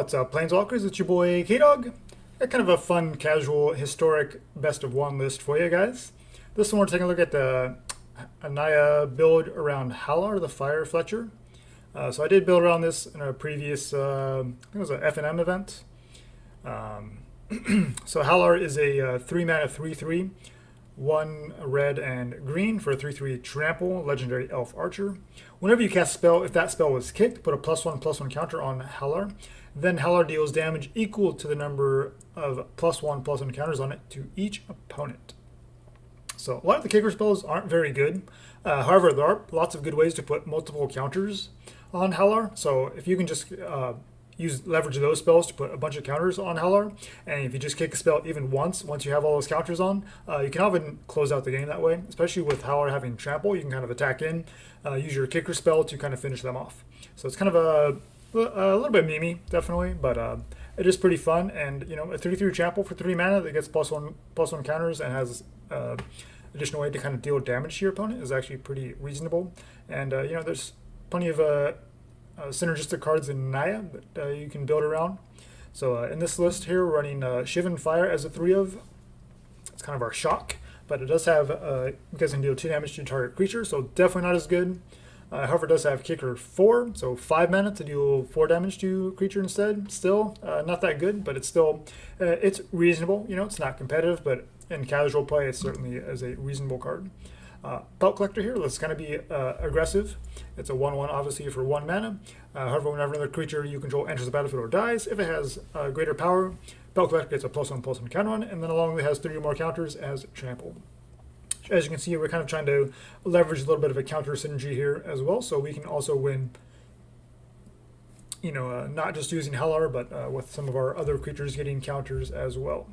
What's up, Planeswalkers? It's your boy K-Dog. Got kind of a fun, casual, historic best of one list for you guys. This one we're taking a look at the Naya build around Hallar, the Firefletcher. So I did build around this in a previous, I think it was an F&M event. So Hallar is a 3-mana 3/3, 1 red and green for a 3/3 trample, legendary elf archer. Whenever you cast a spell, if that spell was kicked, put a +1/+1 counter on Hallar. Then Hallar deals damage equal to the number of +1/+1 counters on it to each opponent. So a lot of the kicker spells aren't very good. However, there are lots of good ways to put multiple counters on Hallar. So if you can just leverage those spells to put a bunch of counters on Hallar, and if you just kick a spell even once you have all those counters on, you can often close out the game that way. Especially with Hallar having trample, you can kind of attack in, use your kicker spell to kind of finish them off. So it's kind of a little bit memey, definitely, but it is pretty fun. And you know, a 3/3 trample for 3 mana that gets +1/+1 counters and has additional way to kind of deal damage to your opponent is actually pretty reasonable. And you know, there's plenty of synergistic cards in Naya that you can build around. So in this list here, we're running Shivan Fire as a 3 of. It's kind of our shock, but it does have you guys can deal 2 damage to target creature, so definitely not as good. However, it does have kicker 4, so 5 mana to deal 4 damage to creature instead. Still not that good, but it's still it's reasonable. You know, it's not competitive, but in casual play, it certainly is a reasonable card. Pelt Collector here, let's kind of be aggressive. It's a 1/1, obviously, for 1 mana. However, whenever another creature you control enters the battlefield or dies, if it has greater power, Pelt Collector gets a +1/+1 counter on it, and then along with it has 3 or more counters as trample. As you can see, we're kind of trying to leverage a little bit of a counter synergy here as well, so we can also win, you know, not just using Hallar, but with some of our other creatures getting counters as well.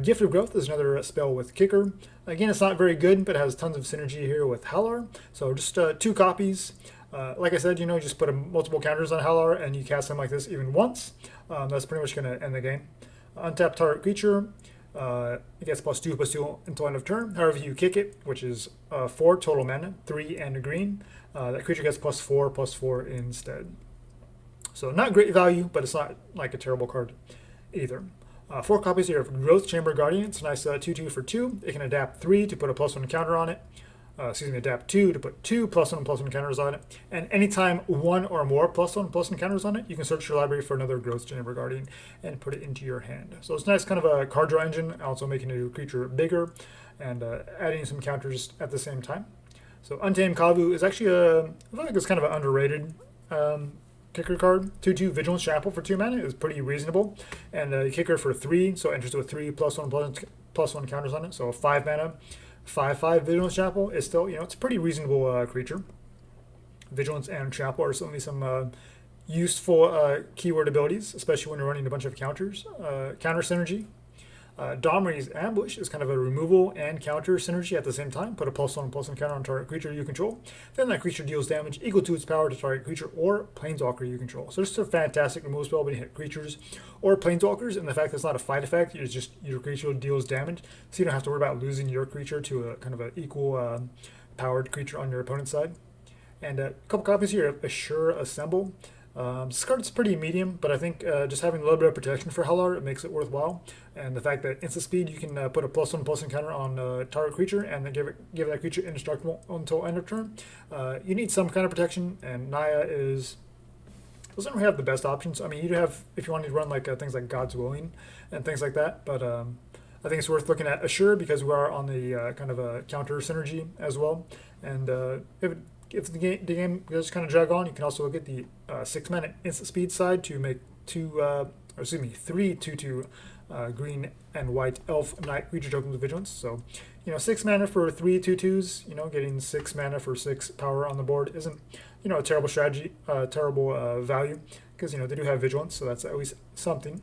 Gift of Growth is another spell with kicker. Again, it's not very good, but it has tons of synergy here with Hallar. So just 2 copies. Like I said, you know, just put multiple counters on Hallar and you cast them like this even once. That's pretty much going to end the game. Untap target creature. It gets +2/+2 until end of turn. However, you kick it, which is 4 total mana, 3 and a green. That creature gets +4/+4 instead. So not great value, but it's not like a terrible card either. 4 copies here of Growth Chamber Guardian. It's a nice 2/2 for 2. It can adapt 3 to put a +1 counter on it. Adapt 2 to put 2 +1/+1 counters on it. And anytime 1 or more +1/+1 counters on it, you can search your library for another Growth Chamber Guardian and put it into your hand. So it's nice, kind of a card draw engine, also making your creature bigger and adding some counters at the same time. So Untamed Kavu is actually I feel like it's kind of an underrated kicker card. 2/2 Vigilance Chapel for 2 mana is pretty reasonable, and kicker for 3, so it enters with 3 +1/+1 counters on it. So a 5 mana 5/5 Vigilance Chapel is still, you know, it's a pretty reasonable creature. Vigilance and Chapel are certainly some useful keyword abilities, especially when you're running a bunch of counters. Counter synergy. Domri's Ambush is kind of a removal and counter synergy at the same time. Put a +1/+1 counter on target creature you control. Then that creature deals damage equal to its power to target creature or planeswalker you control. So it's a fantastic removal spell when you hit creatures or planeswalkers, and the fact that it's not a fight effect, it's just your creature deals damage, so you don't have to worry about losing your creature to a kind of an equal powered creature on your opponent's side. And a couple copies here of Assure Assemble. This card's pretty medium, but I think just having a little bit of protection for Hallar, it makes it worthwhile. And the fact that instant speed, you can put a +1/+1 counter on target creature and then give that creature indestructible until end of turn. You need some kind of protection, and Naya doesn't really have the best options. I mean, you do have, if you wanted to run like things like God's Willing and things like that, but I think it's worth looking at Assure because we are on the kind of a counter synergy as well. And if the game does kind of drag on, you can also look at the 6 mana instant speed side to make 3 2/2 green and white elf knight creature tokens with vigilance. So, you know, 6 mana for 3 2/2s, you know, getting 6 mana for 6 power on the board isn't, you know, a terrible strategy, terrible value, because, you know, they do have vigilance, so that's at least something.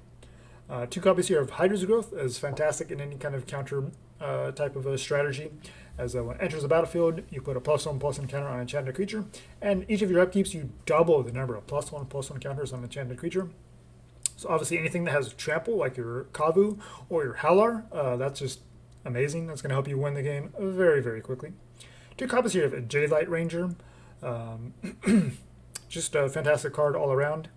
2 copies here of Hydra's Growth is fantastic in any kind of counter type of a strategy. As when it enters the battlefield, you put a +1/+1 counter on an enchanted creature, and each of your upkeeps you double the number of +1/+1 counters on an enchanted creature. So obviously anything that has trample, like your Kavu or your Hallar, that's just amazing. That's going to help you win the game very, very quickly. 2 copies here of Jadelight Ranger. Just a fantastic card all around.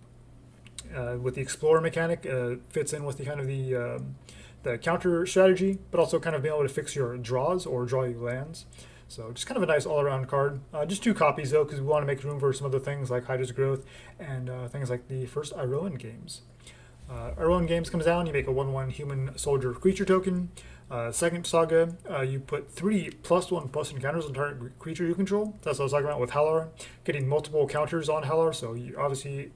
with the Explorer mechanic, fits in with the kind of the counter strategy, but also kind of being able to fix your draws or draw you lands. So just kind of a nice all-around card. Just 2 copies though, because we want to make room for some other things like Hydra's Growth and things like the first Iroan games. Iroan games comes down, you make a 1/1 human soldier creature token. Second saga, you put 3 +1/+1 encounters on target creature you control. That's what I was talking about with Hallar, getting multiple counters on Hallar. So you obviously,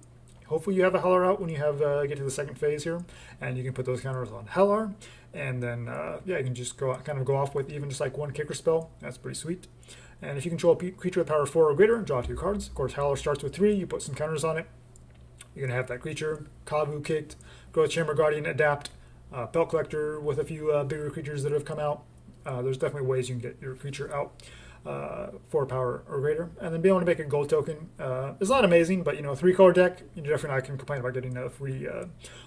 hopefully you have a Hallar out when you have get to the second phase here, and you can put those counters on Hallar. And then yeah, you can just go off with even just like 1 kicker spell. That's pretty sweet. And if you control a creature with power 4 or greater, draw 2 cards. Of course, Hallar starts with 3. You put some counters on it. You're gonna have that creature, Kavu kicked, Growth Chamber Guardian adapt, Pelt Collector with a few bigger creatures that have come out. There's definitely ways you can get your creature out 4 power or greater, and then be able to make a gold token. It's not amazing, but 3-color deck, you definitely not can complain about getting a free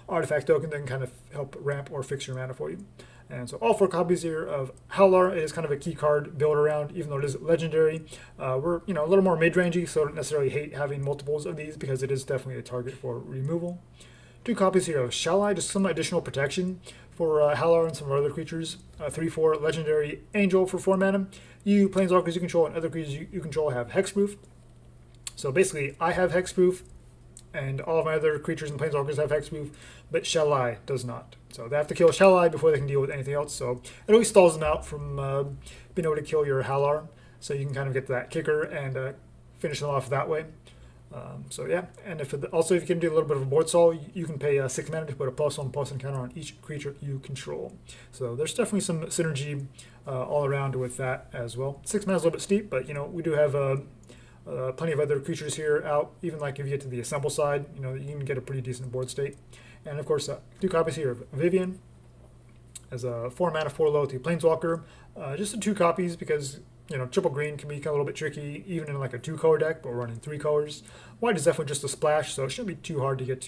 artifact token that can kind of help ramp or fix your mana for you. And so all 4 copies here of Hallar. It is kind of a key card build around, even though it is legendary. We're a little more mid-rangey, so I don't necessarily hate having multiples of these because it is definitely a target for removal. 2 copies here of Shalai, just some additional protection for Hallar and some other creatures. 3/4 legendary angel for 4 mana. You planeswalkers you control and other creatures you control have hexproof. So basically, I have hexproof, and all of my other creatures and planeswalkers have hexproof, but Shalai does not. So they have to kill Shalai before they can deal with anything else. So it always stalls them out from being able to kill your Hallar. So you can kind of get that kicker and finish them off that way. So yeah, and if you can do a little bit of a board stall, you can pay 6 mana to put a +1/+1 counter on each creature you control. So there's definitely some synergy all around with that as well. 6 mana is a little bit steep, but we do have plenty of other creatures here out. Even like if you get to the assemble side, you can get a pretty decent board state. And of course, 2 copies here of Vivien as a 4 mana 4 loyalty planeswalker. Just 2 copies because triple green can be kind of a little bit tricky, even in like a 2-color deck, but we're running 3 colors. White is definitely just a splash, so it shouldn't be too hard to get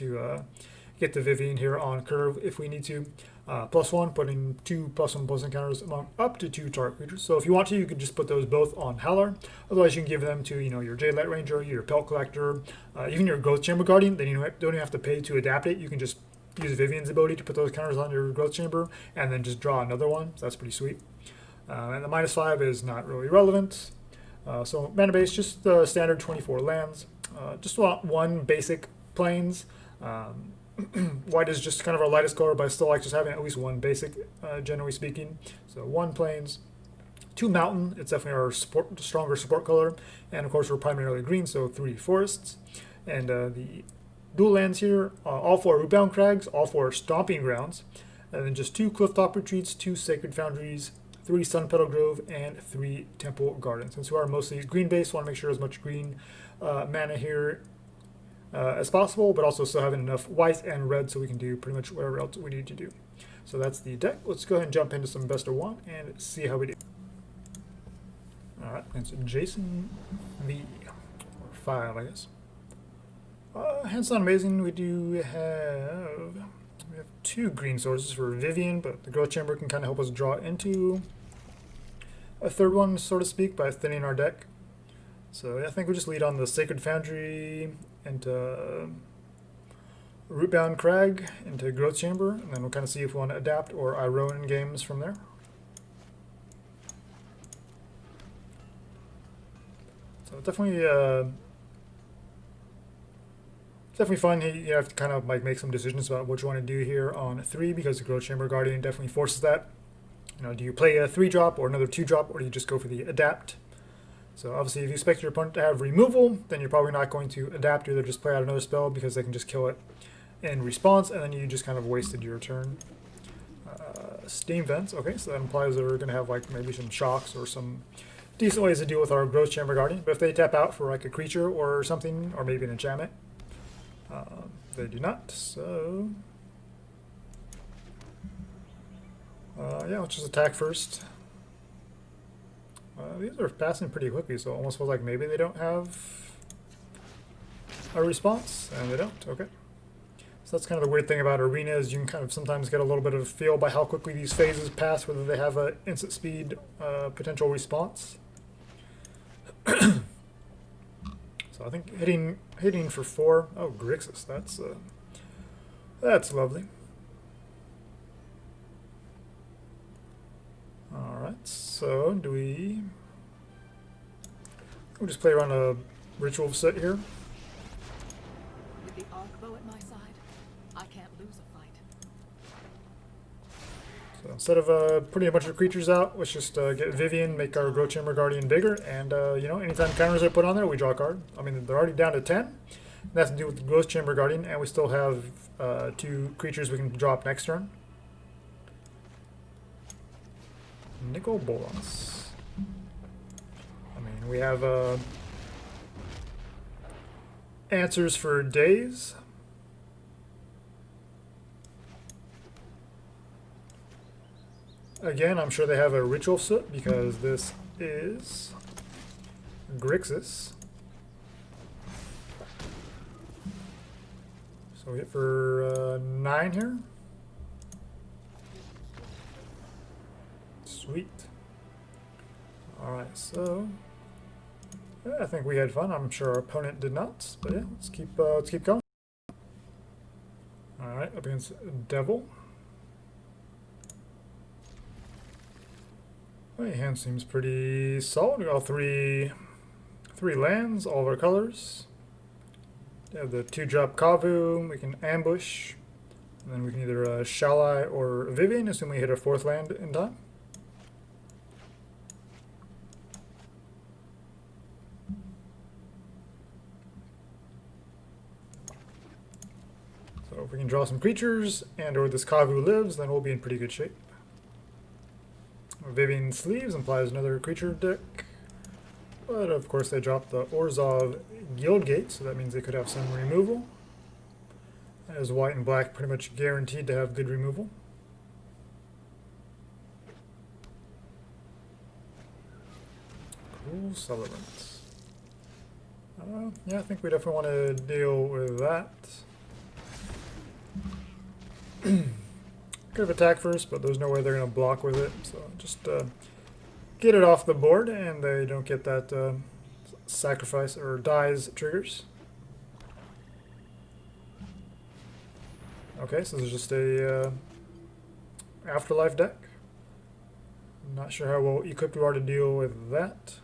the Vivien here on curve if we need to. +1, putting 2 +1/+1 counters among up to 2 target creatures. So if you want to, you could just put those both on Hallar. Otherwise, you can give them to your Jadelight Ranger, your Pelt Collector, even your Growth Chamber Guardian. Then you don't even have to pay to adapt it. You can just use Vivien's ability to put those counters on your Growth Chamber and then just draw another one. So that's pretty sweet. And the -5 is not really relevant. So mana base, just the standard 24 lands. Just want 1 basic plains. White is just kind of our lightest color, but I still like just having at least 1 basic, generally speaking. So 1 plains, 2 mountain. It's definitely our stronger support color. And of course, we're primarily green, so 3 forests. And the dual lands here, all 4 Rootbound Crags, all 4 Stomping Grounds. And then just 2 Clifftop Retreats, 2 Sacred Foundries, 3 Sunpetal Grove, and 3 Temple Gardens. Since we are mostly green-based, want to make sure as much green mana here as possible, but also still having enough white and red so we can do pretty much whatever else we need to do. So that's the deck. Let's go ahead and jump into some best of 1 and see how we do. Alright, it's Jason V, or 5, I guess. Hand's not amazing. We have 2 green sources for Vivien, but the Growth Chamber can kind of help us draw into a 3rd one, so to speak, by thinning our deck. So I think we just lead on the Sacred Foundry into Rootbound Crag into Growth Chamber, and then we'll kind of see if we want to adapt or Iroan games from there. So definitely fun. You have to kind of like make some decisions about what you want to do here on 3 because the Growth Chamber Guardian definitely forces that. Do you play a 3-drop or another 2-drop, or do you just go for the adapt? So obviously, if you expect your opponent to have removal, then you're probably not going to adapt. Either just play out another spell because they can just kill it in response, and then you just kind of wasted your turn. Steam Vents. Okay, so that implies that we're going to have like maybe some shocks or some decent ways to deal with our Growth Chamber Guardian. But if they tap out for like a creature or something, or maybe an enchantment, they do not. So yeah, let's just attack first. These are passing pretty quickly, so it almost feels like maybe they don't have a response, and they don't. Okay. So that's kind of the weird thing about Arena is you can kind of sometimes get a little bit of a feel by how quickly these phases pass, whether they have an instant speed potential response. So I think hitting for 4. Oh, Grixis. That's That's lovely. Alright, so do we'll just play around a ritual set here. With the Arkbow at my side, I can't lose a fight. So instead of putting a bunch of creatures out, let's just get Vivien, make our Growth Chamber Guardian bigger, and you know, anytime counters are put on there, we draw a card. I mean, they're already down to 10. That's to do with the Growth Chamber Guardian, and we still have 2 creatures we can drop next turn. Nicol Bolas. I mean, we have answers for days. Again, I'm sure they have a ritual set because this is Grixis. So we hit for 9 here. Sweet. Alright, so yeah, I think we had fun. I'm sure our opponent did not. But yeah, let's keep going. Alright, up against Devil. My hand seems pretty solid. We got all three lands, all of our colors. We have the 2-drop Kavu, we can ambush. And then we can either Shalai or Vivien, assuming we hit our 4th land in time. So if we can draw some creatures and or this Kavu lives, then we'll be in pretty good shape. Vivien Sleeves implies another creature deck. But of course they dropped the Orzhov Guildgate, so that means they could have some removal. As white and black pretty much guaranteed to have good removal. Cool Celebrant. Yeah, I think we definitely want to deal with that. Could have attacked first, but there's no way they're going to block with it. So just get it off the board, and they don't get that sacrifice or dies triggers. Okay, so this is just a Afterlife deck. I'm not sure how well equipped we are to deal with that.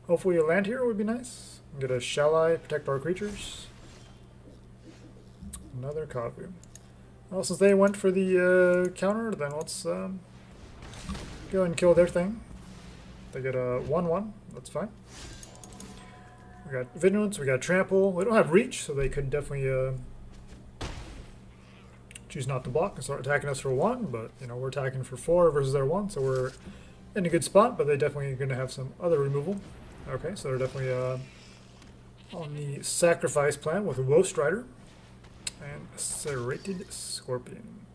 Hopefully a land hero would be nice. Get a Shalai, protect our creatures. Another Kavu. Well, since they went for the counter, then let's go and kill their thing. They get a 1/1. That's fine. We got Vigilance, we got Trample. We don't have Reach, so they could definitely choose not to block and start attacking us for 1. But you know, we're attacking for 4 versus their 1, so we're in a good spot. But they definitely are going to have some other removal. Okay, so they're definitely on the sacrifice plan with a Woe Strider and Serrated Scorpion.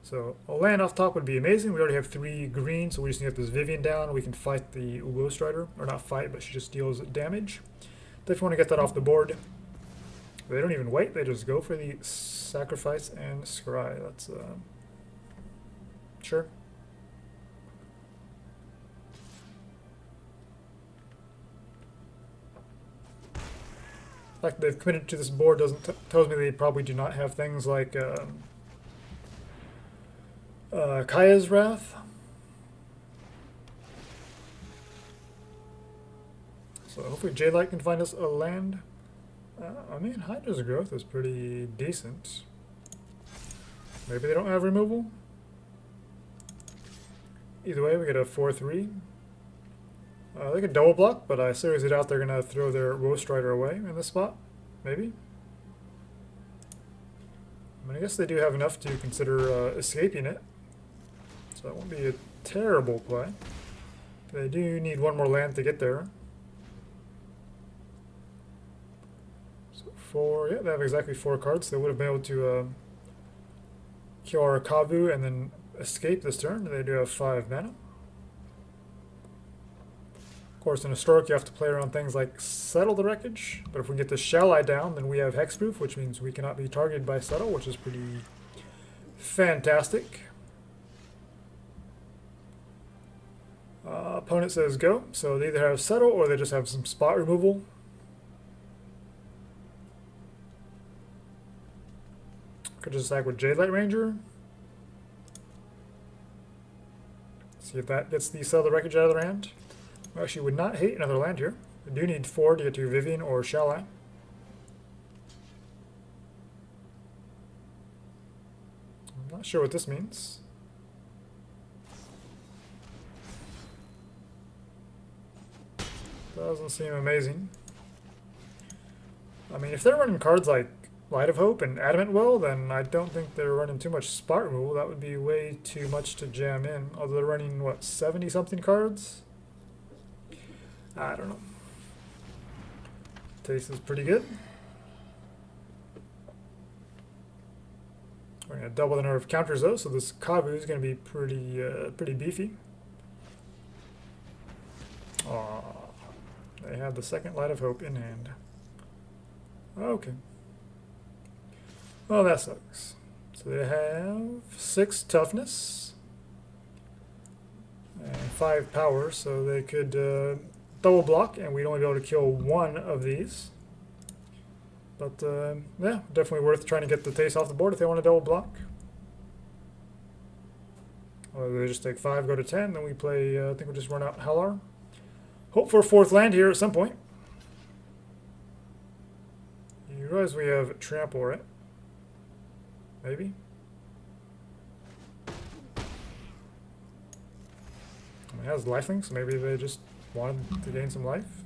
So a land off top would be amazing. We already have 3 green, so we just need to get this Vivien down. We can fight the Woe Strider, or not fight, but she just deals damage. Definitely want to get that off the board. They don't even wait; they just go for the sacrifice and scry. That's sure. The fact that they've committed to this board tells me they probably do not have things like Kaya's Wrath. So hopefully Jadelight can find us a land. I mean, Hydra's growth is pretty decent. Maybe they don't have removal. Either way, we get a 4/3. They could double block, but I seriously doubt they're going to throw their Woe Strider away in this spot. Maybe. I mean, I guess they do have enough to consider escaping it. So that won't be a terrible play. They do need 1 more land to get there. So 4, yeah, they have exactly 4 cards. They would have been able to kill our Kavu and then escape this turn. They do have 5 mana. Of course, in Historic, you have to play around things like Settle the Wreckage, but if we get the Shalai down, then we have Hexproof, which means we cannot be targeted by Settle, which is pretty fantastic. Opponent says go, so they either have Settle or they just have some spot removal. Could just attack with Jadelight Ranger. See if that gets the Cell of the Wreckage out of their hand. We actually would not hate another land here. We do need 4 to get to Vivien or Shalai. I'm not sure what this means. Doesn't seem amazing. I mean, if they're running cards like Light of Hope and Adamant Will, then I don't think they're running too much spot removal. That would be way too much to jam in. Although they're running, what, 70-something cards? I don't know. Taste is pretty good. We're going to double the number of counters, though, so this Kavu is going to be pretty beefy. Aww. They have the second Light of Hope in hand. Okay. Well, that sucks. So they have 6 toughness and 5 power, so they could double block, and we'd only be able to kill 1 of these. But yeah, definitely worth trying to get the taste off the board if they want to double block. Or they just take 5, go to 10, then we play, I think we'll just run out Hallar. Hope for a 4th land here at some point. You realize we have Trample, right? Maybe? It has lifelink, so maybe they just wanted to gain some life.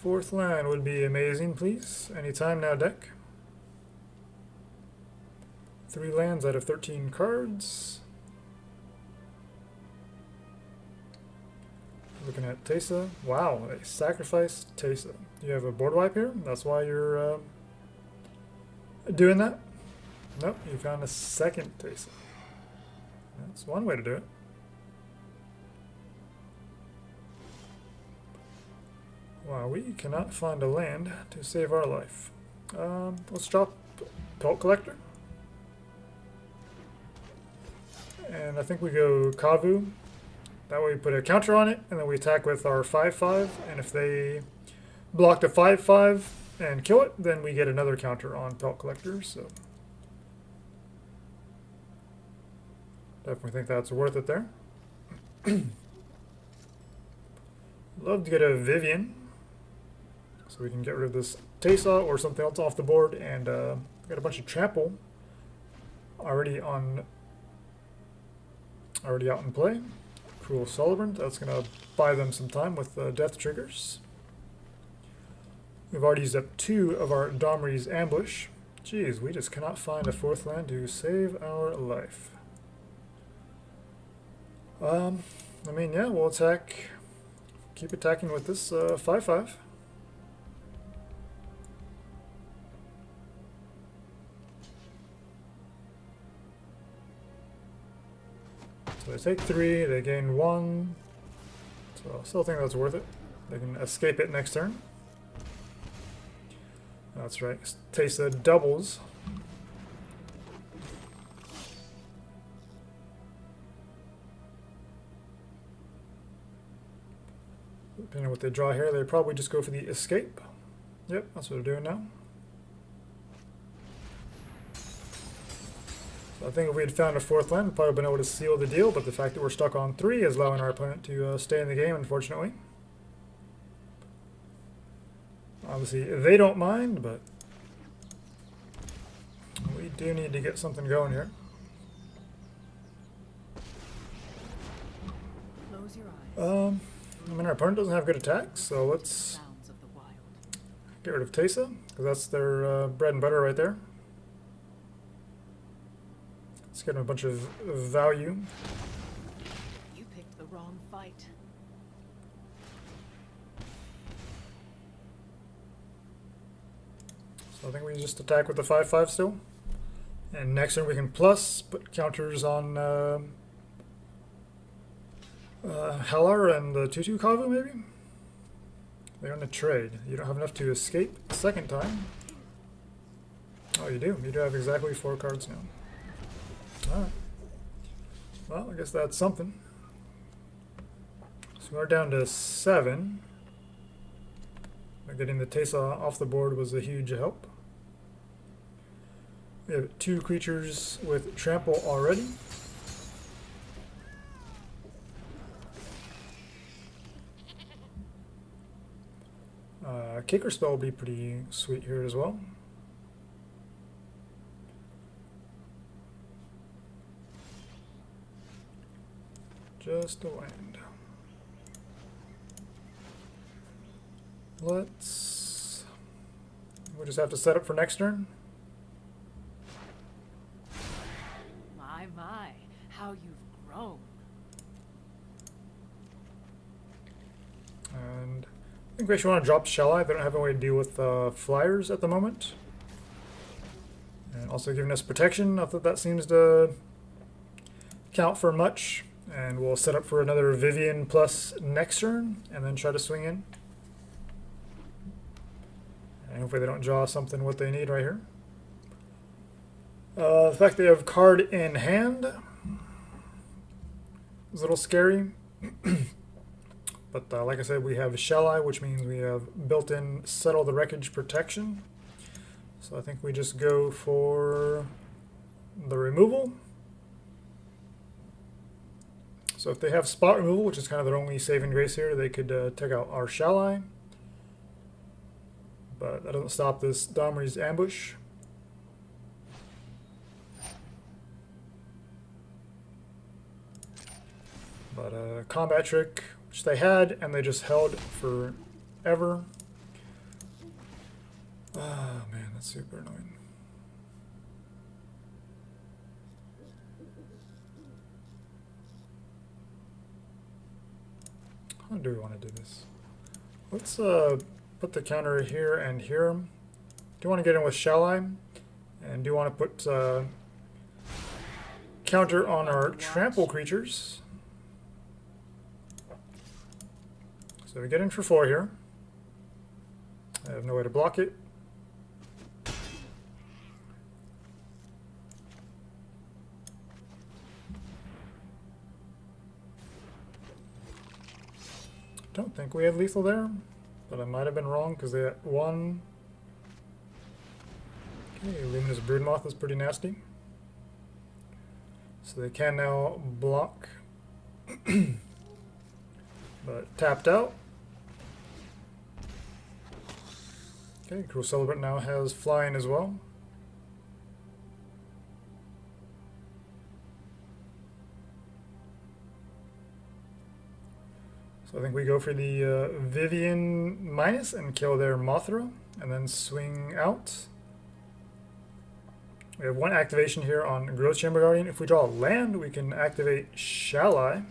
4th land would be amazing, please. Anytime now, deck. 3 lands out of 13 cards. Looking at Teysa. Wow, they sacrificed Teysa. You have a board wipe here? That's why you're doing that? Nope, you found a second Teysa. That's one way to do it. Wow, we cannot find a land to save our life. Let's drop Pelt Collector. And I think we go Kavu. That way we put a counter on it, and then we attack with our 5/5, and if they block the 5/5 and kill it, then we get another counter on Pelt Collector, so definitely think that's worth it there. Love to get a Vivien, so we can get rid of this Teysa or something else off the board, and got a bunch of Trample already out in play. Cruel Celebrant, that's going to buy them some time with death triggers. We've already used up 2 of our Domri's Ambush. Jeez, we just cannot find a 4th land to save our life. I mean, yeah, we'll attack, keep attacking with this 5/5. So they take 3, they gain 1, so I still think that's worth it. They can escape it next turn. That's right, Teysa doubles. Depending on what they draw here, they probably just go for the escape. Yep, that's what they're doing now. I think if we had found a 4th land, we'd probably been able to seal the deal, but the fact that we're stuck on 3 is allowing our opponent to stay in the game, unfortunately. Obviously, they don't mind, but we do need to get something going here. Close your eyes. I mean, our opponent doesn't have good attacks, so let's Sounds of the wild. get rid of Teysa, because that's their bread and butter right there. Let's get them a bunch of value. You picked the wrong fight. So I think we just attack with the 5/5 still. And next turn we can plus, put counters on Hallar and the 2/2 Kavu maybe? They're on a trade. You don't have enough to escape a second time. Oh, you do. You do have exactly 4 cards now. Alright. Well, I guess that's something. So we're down to 7. Getting the Tesa off the board was a huge help. We have 2 creatures with trample already. Kicker spell will be pretty sweet here as well. Just a land. We'll just have to set up for next turn. My, how you've grown. And I think we actually want to drop Shalai. They don't have a way to deal with flyers at the moment. And also giving us protection. Not that that seems to count for much. And we'll set up for another Vivien plus next turn, and then try to swing in. And hopefully they don't draw something what they need right here. The fact they have card in hand is a little scary. But like I said, we have Shalai, which means we have built-in Settle the Wreckage protection. So I think we just go for the removal. So if they have spot removal, which is kind of their only saving grace here, they could take out our Shalai. But that doesn't stop this Domri's ambush. But combat trick, which they had, and they just held forever. Oh man, that's super annoying. How do we want to do this? Let's put the counter here and here. Do you want to get in with Shalai? And do you want to put counter on our trample creatures? So we get in for 4 here. I have no way to block it. Don't think we had lethal there, but I might have been wrong because they had 1. Okay, Luminous Broodmoth is pretty nasty. So they can now block. But tapped out. Okay, Cruel Celebrant now has flying as well. So I think we go for the Vivien minus and kill their Mothra, and then swing out. We have 1 activation here on Growth Chamber Guardian. If we draw a land, we can activate Shalai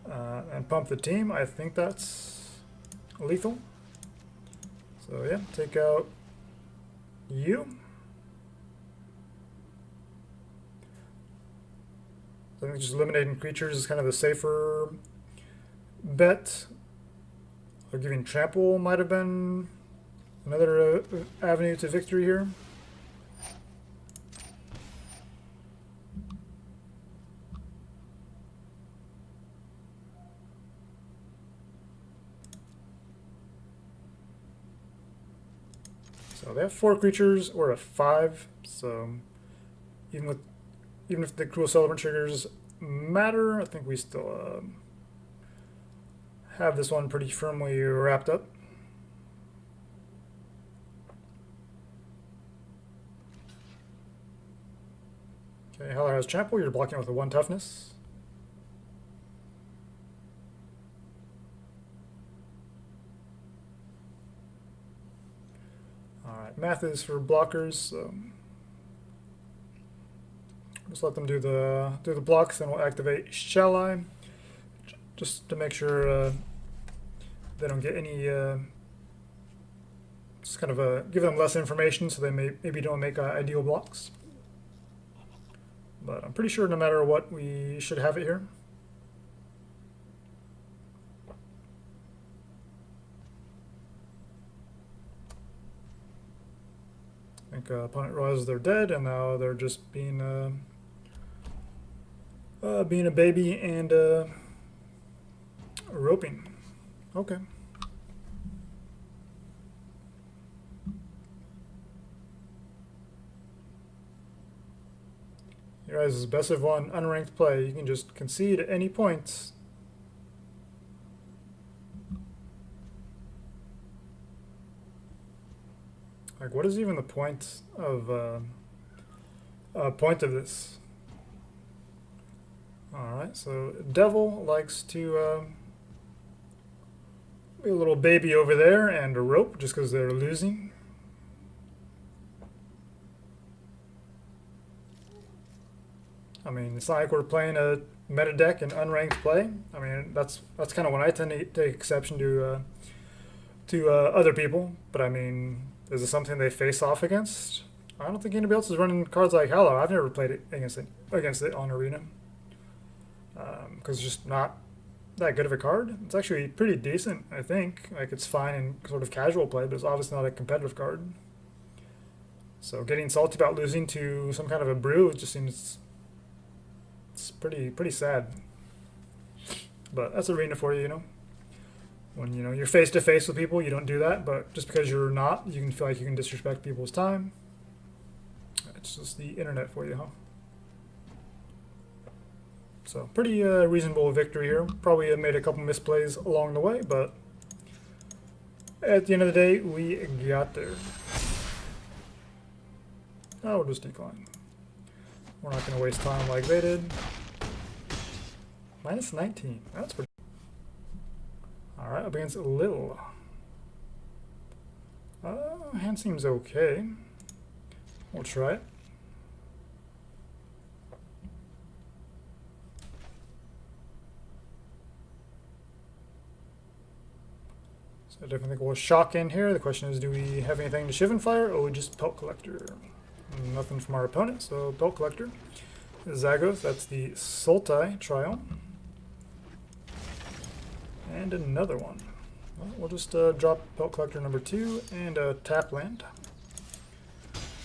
and pump the team. I think that's lethal. So yeah, take out you. So I think just eliminating creatures is kind of the safer bet. Or giving trample might have been another avenue to victory here. So they have 4 creatures. We're at 5. So even if the Cruel Celebrant triggers matter, I think we still have this one pretty firmly wrapped up. Okay, Hallar has trample. You're blocking with a 1 toughness. Alright, math is for blockers, so just let them do the blocks, then we'll activate Shalai, just to make sure they don't get any, just kind of give them less information so they maybe don't make ideal blocks. But I'm pretty sure no matter what, we should have it here. I think opponent realizes they're dead, and now they're just being a baby and roping. Okay. Your guys' best of one unranked play. You can just concede at any point. Like, what is even the point of this? All right, so Devil likes to be a little baby over there and a rope just because they're losing. I mean, it's not like we're playing a meta deck in unranked play. I mean, that's kind of when I tend to take exception to other people. But I mean, is it something they face off against? I don't think anybody else is running cards like Hallar. I've never played it against it on Arena because it's just not that good of a card. It's actually pretty decent, I think. Like, it's fine in sort of casual play, but it's obviously not a competitive card. So getting salty about losing to some kind of a brew, it just seems it's pretty sad. But that's Arena for you, you know. When you're face to face with people, you don't do that. But just because you're not, you can feel like you can disrespect people's time. It's just the internet for you, huh? So pretty reasonable victory here. Probably made a couple misplays along the way, but at the end of the day, we got there. Oh, we'll just decline. We're not going to waste time like they did. Minus 19. That's pretty. All right, up against Lil. Hand seems okay. We'll try it. So I definitely think we'll shock in here. The question is, do we have anything to Shivan Fire, or just Pelt Collector? Nothing from our opponent, so Pelt Collector. Zagoth, that's the Sultai trial. And another one. Well, we'll just drop Pelt Collector number 2 and tap land.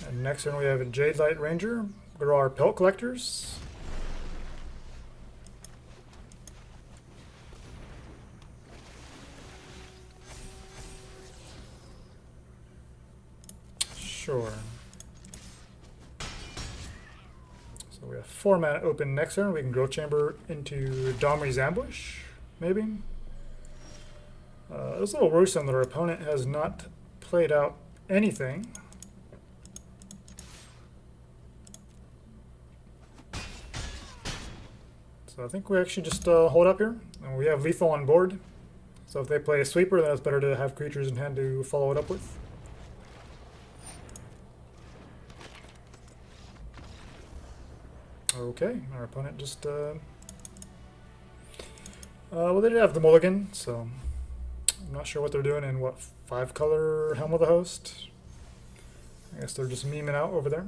And next turn we have a Jadelight Ranger. There are Pelt Collectors. Sure. So we have 4 mana open next turn. We can Growth Chamber into Domri's Ambush, maybe. It's a little worrisome that our opponent has not played out anything. So I think we actually just hold up here. And we have lethal on board. So if they play a sweeper, then it's better to have creatures in hand to follow it up with. Okay, our opponent just well, they did have the mulligan, so I'm not sure what they're doing in what 5-color Helm of the Host. I guess they're just memeing out over there.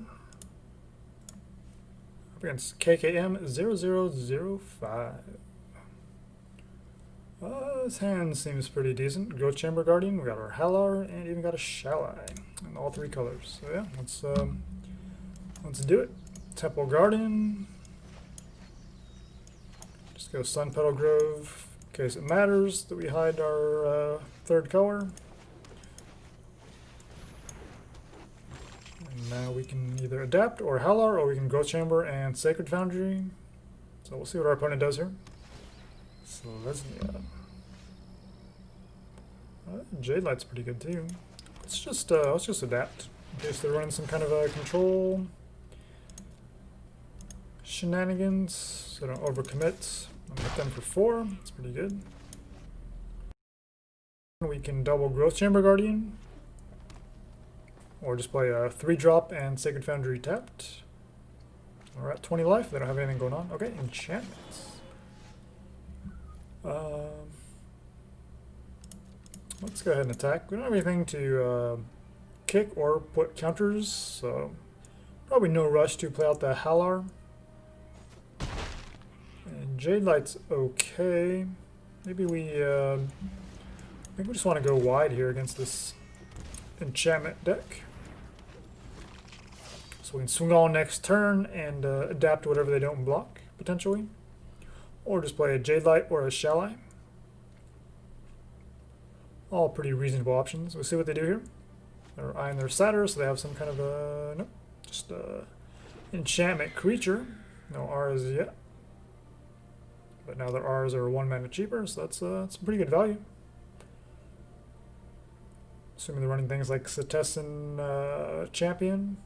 Up against KKM 0005. This hand seems pretty decent. Growth Chamber Guardian, we got our Hallar, and even got a Shalai in all 3 colors. So yeah, let's do it. Temple Guardian. Just go Sunpetal Grove in case it matters that we hide our 3rd color. And now we can either adapt or Hallar, or we can Growth Chamber and Sacred Foundry. So we'll see what our opponent does here. So let's Jadelight's pretty good too. Let's just adapt in case they're running some kind of a control shenanigans, so don't overcommit. I'll hit them for 4. That's pretty good. We can double Growth Chamber Guardian, or just play a 3-drop and Sacred Foundry tapped. We're at 20 life. They don't have anything going on. Okay, enchantments. Let's go ahead and attack. We don't have anything to kick or put counters, so probably no rush to play out the Hallar. And Jadelight's okay. Maybe I think we just want to go wide here against this enchantment deck. So we can swing all next turn and adapt to whatever they don't block, potentially. Or just play a Jadelight or a Shalai. All pretty reasonable options. We'll see what they do here. They're eyeing their satyr, so they have some kind of a... Nope. Just enchantment creature. No R's yet. But now their R's are 1 mana cheaper, so that's pretty good value. Assuming they're running things like Cetessan Champion.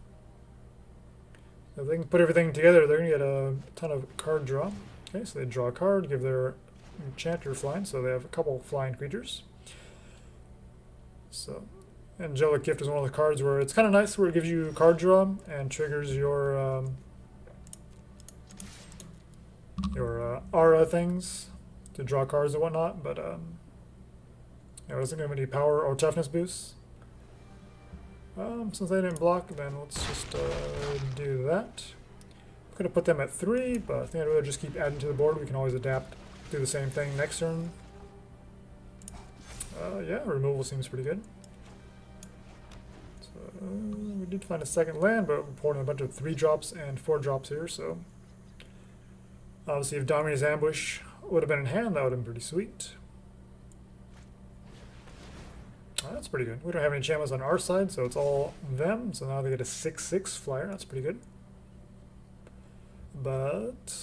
If they can put everything together, they're going to get a ton of card draw. Okay, so they draw a card, give their enchanter flying, so they have a couple flying creatures. So, Angelic Gift is one of the cards where it's kind of nice, where it gives you card draw and triggers your aura things to draw cards and whatnot, but it wasn't going to have any power or toughness boosts. Since they didn't block, then let's just do that. I'm going to put them at 3, but I think I'd rather just keep adding to the board. We can always adapt, do the same thing next turn. Yeah, removal seems pretty good. So, we did find a second land, but we're pouring a bunch of 3-drops and 4-drops here, so obviously if Domri's Ambush would have been in hand, that would have been pretty sweet. That's pretty good. We don't have any enchantments on our side, so it's all them. So now they get a 6/6 flyer. That's pretty good. But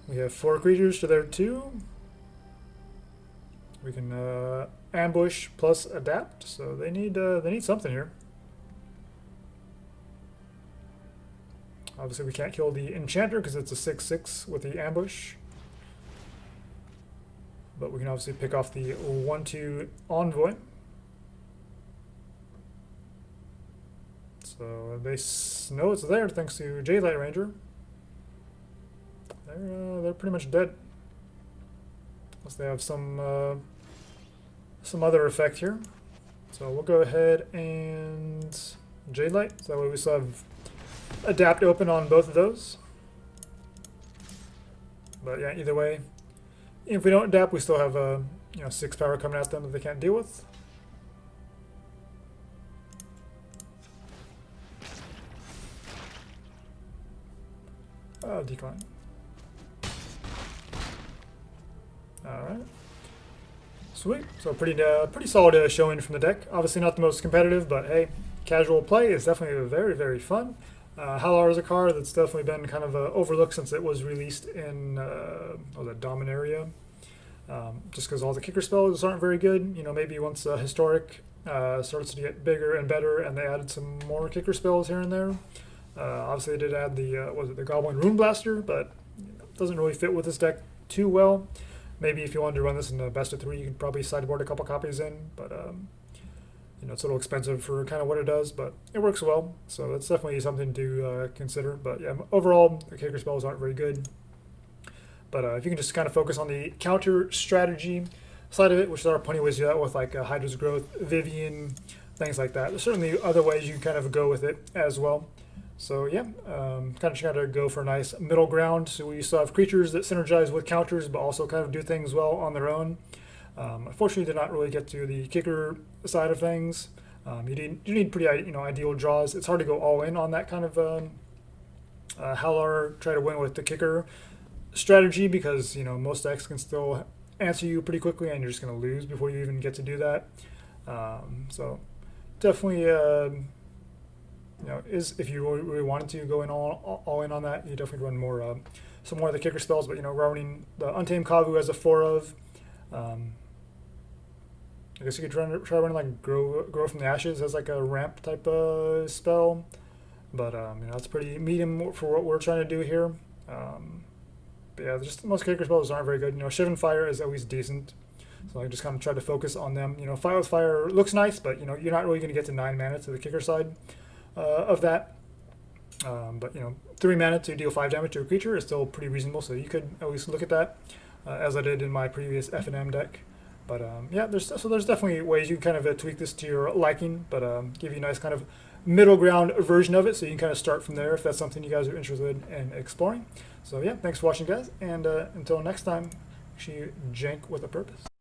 we have 4 creatures to their 2. We can ambush plus adapt. So they need something here. Obviously, we can't kill the enchanter because it's a 6/6 with the ambush. But we can obviously pick off the 1/2 Envoy. So they know it's there thanks to Jadelight Ranger. They're pretty much dead. Unless they have some other effect here. So we'll go ahead and Jadelight. So that way we still have adapt open on both of those. But yeah, either way, if we don't adapt, we still have 6 power coming at them that they can't deal with. Decline. All right. Sweet. So pretty solid showing from the deck. Obviously not the most competitive, but hey, casual play is definitely very, very fun. Hallar is a card that's definitely been kind of overlooked since it was released in Dominaria. Just because all the kicker spells aren't very good. Maybe once Historic starts to get bigger and better, and they added some more kicker spells here and there. Obviously, they did add the Goblin Ruinblaster, but it doesn't really fit with this deck too well. Maybe if you wanted to run this in the best of 3, you could probably sideboard a couple copies in, but it's a little expensive for kind of what it does, but it works well, so that's definitely something to consider. But yeah, overall, the kicker spells aren't very good. But if you can just kind of focus on the counter strategy side of it, which there are plenty of ways to do that with like Hydra's Growth, Vivien, things like that. There's certainly other ways you can kind of go with it as well. So yeah, kind of try to go for a nice middle ground. So we still have creatures that synergize with counters, but also kind of do things well on their own. Unfortunately, did not really get to the kicker side of things. You need pretty ideal draws. It's hard to go all in on that kind of Hallar try to win with the kicker strategy, because most decks can still answer you pretty quickly, and you're just going to lose before you even get to do that. So definitely, if you really wanted to go in all in on that, you definitely run more some more of the kicker spells. But running the Untamed Kavu as a 4 of. I guess you could try running like grow from the ashes as like a ramp type of spell, but that's pretty medium for what we're trying to do here. But yeah, just most kicker spells aren't very good. Shivan Fire is always decent, so I just kind of try to focus on them. Fire with Fire looks nice, but you're not really going to get to 9 mana to the kicker side of that. But 3 mana to deal 5 damage to a creature is still pretty reasonable, so you could at least look at that, as I did in my previous F&M deck. But yeah, there's definitely ways you can kind of tweak this to your liking, but give you a nice kind of middle ground version of it, so you can kind of start from there if that's something you guys are interested in exploring. So yeah, thanks for watching, guys, and until next time, actually jank with a purpose.